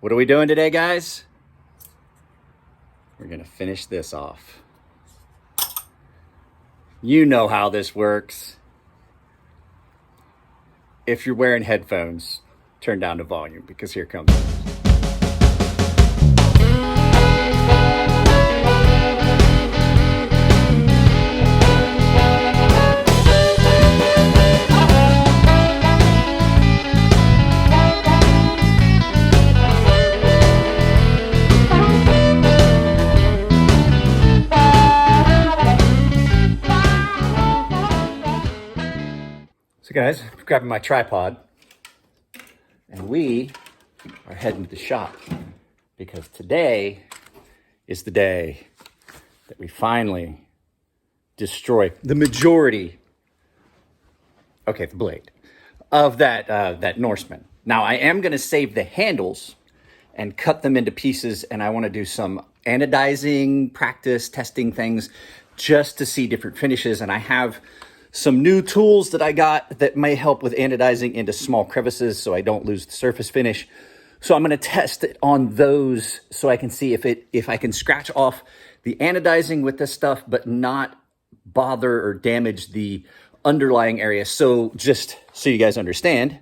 What are we doing today, guys? We're gonna finish this off. You know how this works. If you're wearing headphones, turn down the volume because here comes it. So guys, I'm grabbing my tripod and we are heading to the shop because today is the day that we finally destroy the majority, the blade, of that Norseman. Now I am gonna save the handles and cut them into pieces, and I wanna do some anodizing practice, testing things just to see different finishes. And I have some new tools that I got that may help with anodizing into small crevices so I don't lose the surface finish. So I'm gonna test it on those so I can see if I can scratch off the anodizing with this stuff, but not bother or damage the underlying area. So just so you guys understand,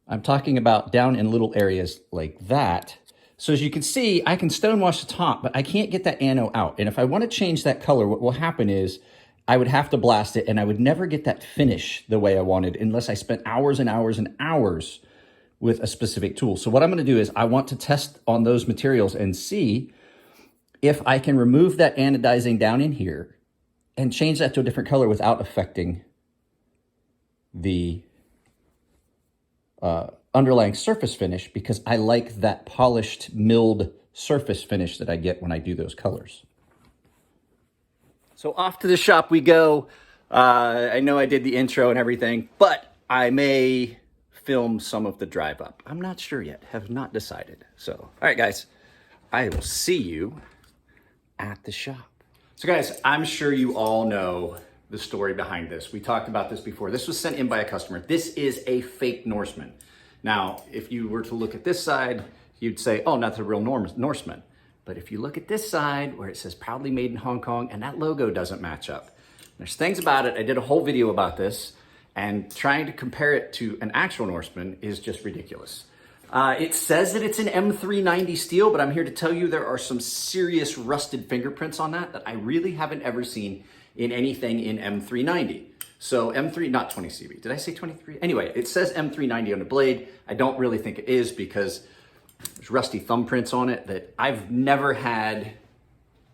I'm talking about down in little areas like that. So as you can see, I can stonewash the top, but I can't get that ano out. And if I wanna change that color, what will happen is I would have to blast it and I would never get that finish the way I wanted unless I spent hours and hours and hours with a specific tool. So what I'm gonna do is I want to test on those materials and see if I can remove that anodizing down in here and change that to a different color without affecting the underlying surface finish, because I like that polished milled surface finish that I get when I do those colors. So off to the shop we go. I know I did the intro and everything, but I may film some of the drive up. I'm not sure yet, have not decided. So, all right guys, I will see you at the shop. So guys, I'm sure you all know the story behind this. We talked about this before. This was sent in by a customer. This is a fake Norseman. Now, if you were to look at this side, you'd say, oh, not the real Norseman. But if you look at this side where it says proudly made in Hong Kong and that logo doesn't match up. There's things about it. I did a whole video about this, and trying to compare it to an actual Norseman is just ridiculous. It says that it's an M390 steel, but I'm here to tell you there are some serious rusted fingerprints on that I really haven't ever seen in anything in M390. So M3, not 20 CV. Did I say 23? Anyway, it says M390 on the blade. I don't really think it is because there's rusty thumbprints on it that I've never had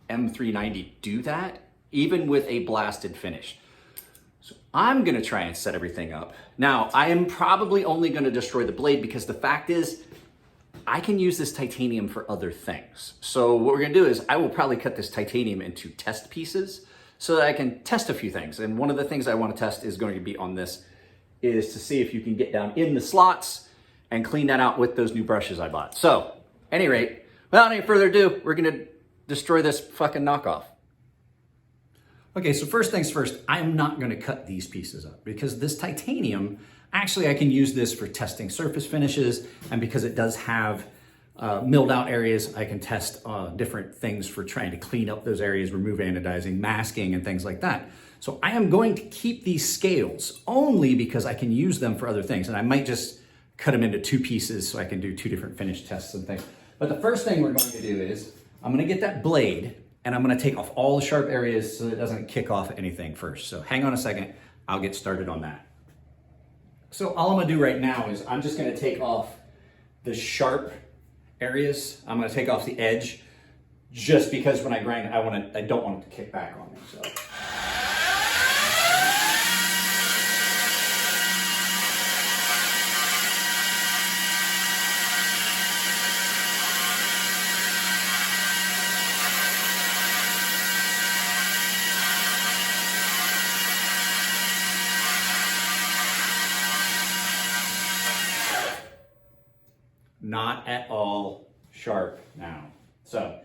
M390 do that, even with a blasted finish. So I'm gonna try and set everything up. Now, I am probably only gonna destroy the blade because the fact is, I can use this titanium for other things. So what we're gonna do is I will probably cut this titanium into test pieces so that I can test a few things. And one of the things I wanna test is going to be on this, is to see if you can get down in the slots and clean that out with those new brushes I bought. So, any rate, without any further ado, we're gonna destroy this fucking knockoff. Okay, so first things first, I'm not gonna cut these pieces up because this titanium, actually I can use this for testing surface finishes, and because it does have milled out areas, I can test different things for trying to clean up those areas, remove anodizing, masking, and things like that. So I am going to keep these scales only because I can use them for other things, and I might just cut them into two pieces so I can do two different finish tests and things. But the first thing we're going to do is I'm going to get that blade and I'm going to take off all the sharp areas so it doesn't kick off anything first. So hang on a second, I'll get started on that. So all I'm going to do right now is I'm just going to take off the sharp areas. I'm going to take off the edge just because when I grind, I don't want it to kick back on me. So. Not at all sharp now. So,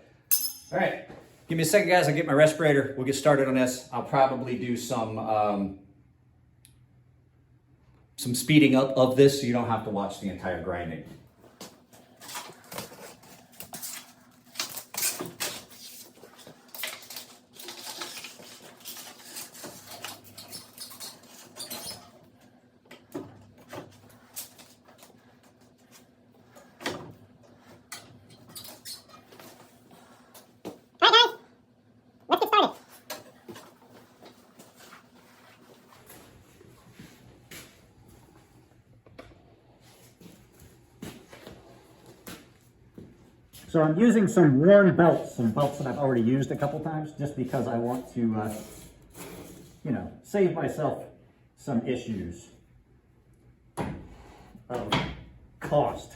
all right, give me a second, guys. I'll get my respirator. We'll get started on this. I'll probably do some speeding up of this so you don't have to watch the entire grinding. So I'm using some worn belts, some belts that I've already used a couple times, just because I want to, you know, save myself some issues of cost.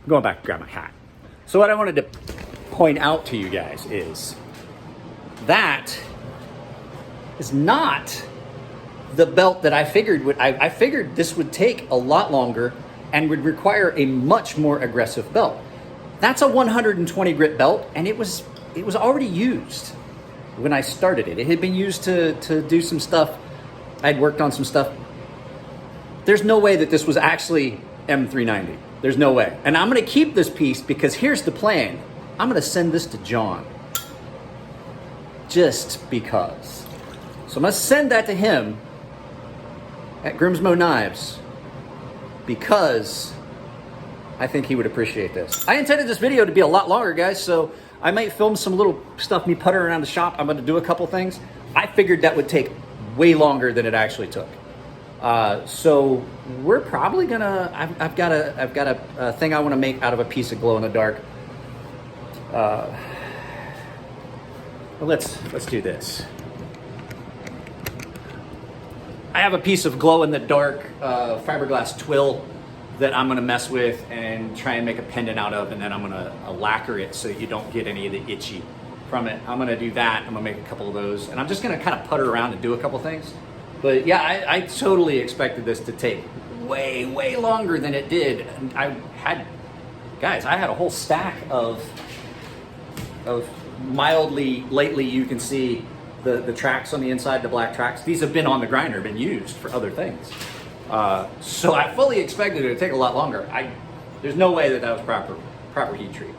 Going back to grab my hat. So what I wanted to point out to you guys is that is not the belt that I figured would. I figured this would take a lot longer and would require a much more aggressive belt. That's a 120 grit belt, and it was already used when I started it. It had been used to do some stuff. I'd worked on some stuff. There's no way that this was actually M390. There's no way. And I'm gonna keep this piece because here's the plan. I'm gonna send this to John. Just because. So I'm gonna send that to him at Grimsmo Knives because I think he would appreciate this. I intended this video to be a lot longer, guys, so I might film some little stuff, me puttering around the shop. I'm gonna do a couple things. I figured that would take way longer than it actually took. So we're probably gonna, I've got a thing I want to make out of a piece of glow in the dark. Let's do this. I have a piece of glow in the dark fiberglass twill that I'm gonna mess with and try and make a pendant out of, and then I'm gonna lacquer it so you don't get any of the itchy from it. I'm gonna do that. I'm gonna make a couple of those, and I'm just gonna kind of putter around and do a couple things. But yeah, I totally expected this to take way, way longer than it did. And I had a whole stack of mildly, lately you can see the tracks on the inside, the black tracks. These have been on the grinder, been used for other things. So I fully expected it to take a lot longer. There's no way that was proper heat treat.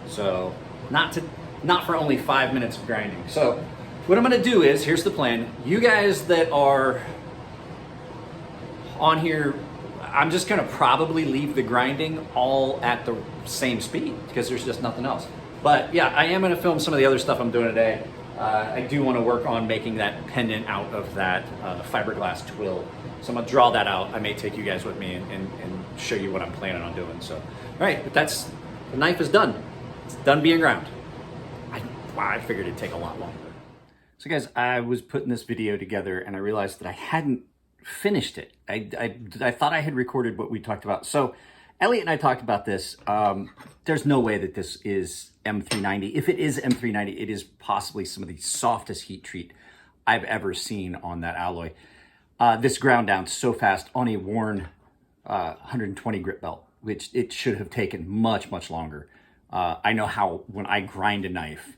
So not for only 5 minutes of grinding. So what I'm gonna do is, here's the plan. You guys that are on here, I'm just gonna probably leave the grinding all at the same speed because there's just nothing else. But yeah, I am gonna film some of the other stuff I'm doing today. I do wanna work on making that pendant out of that fiberglass twill. So I'm gonna draw that out. I may take you guys with me and show you what I'm planning on doing. So, all right, but the knife is done. It's done being ground. I figured it'd take a lot longer. So guys, I was putting this video together and I realized that I hadn't finished it. I thought I had recorded what we talked about. So Elliot and I talked about this. There's no way that this is M390. If it is M390, it is possibly some of the softest heat treat I've ever seen on that alloy. This ground down so fast on a worn 120 grit belt, which it should have taken much, much longer. I know how, when I grind a knife,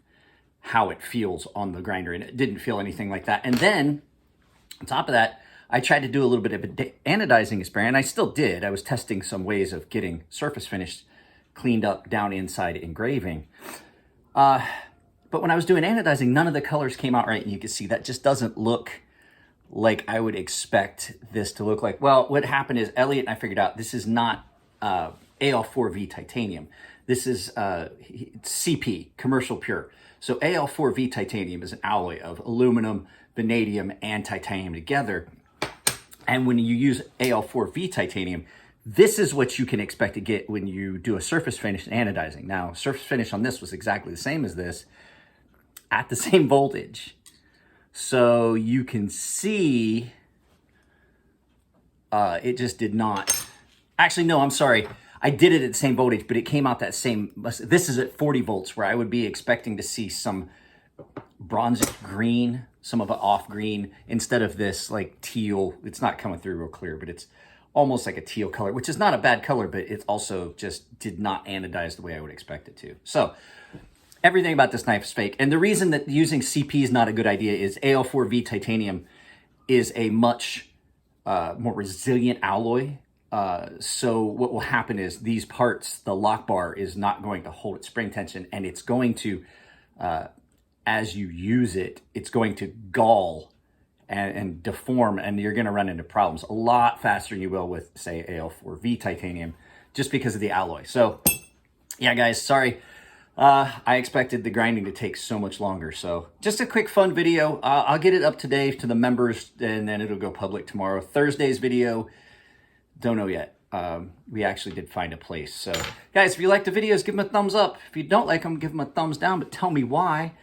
how it feels on the grinder, and it didn't feel anything like that. And then, on top of that, I tried to do a little bit of an anodizing experiment. I still did. I was testing some ways of getting surface finish cleaned up down inside engraving. But when I was doing anodizing, none of the colors came out right. And you can see that just doesn't look like I would expect this to look like. Well, what happened is Elliot and I figured out this is not AL4V titanium. This is CP, commercial pure. So AL4V titanium is an alloy of aluminum, vanadium, and titanium together. And when you use AL4V titanium, this is what you can expect to get when you do a surface finish anodizing. Now, surface finish on this was exactly the same as this at the same voltage. So you can see it just did not. Actually, no, I'm sorry. I did it at the same voltage, but it came out that same. This is at 40 volts, where I would be expecting to see some bronze green, some of it off green, instead of this like teal. It's not coming through real clear, but it's almost like a teal color, which is not a bad color, but it also just did not anodize the way I would expect it to. So everything about this knife is fake. And the reason that using CP is not a good idea is AL4V titanium is a much more resilient alloy. So what will happen is these parts, the lock bar is not going to hold its spring tension, and it's going to, as you use it, it's going to gall and deform, and you're going to run into problems a lot faster than you will with, say, AL4V titanium, just because of the alloy. So yeah, guys, sorry. I expected the grinding to take so much longer. So just a quick fun video. I'll get it up today to the members, and then it'll go public tomorrow. Thursday's video, don't know yet. We actually did find a place. So guys, if you like the videos, give them a thumbs up. If you don't like them, give them a thumbs down, but tell me why.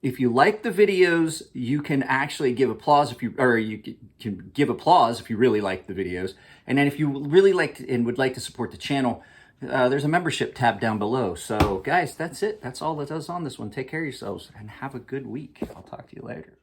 If you like the videos, you can actually give applause if you can give applause if you really like the videos. And then if you really like and would like to support the channel, there's a membership tab down below. So guys, that's it. That's all that does on this one. Take care of yourselves and have a good week. I'll talk to you later.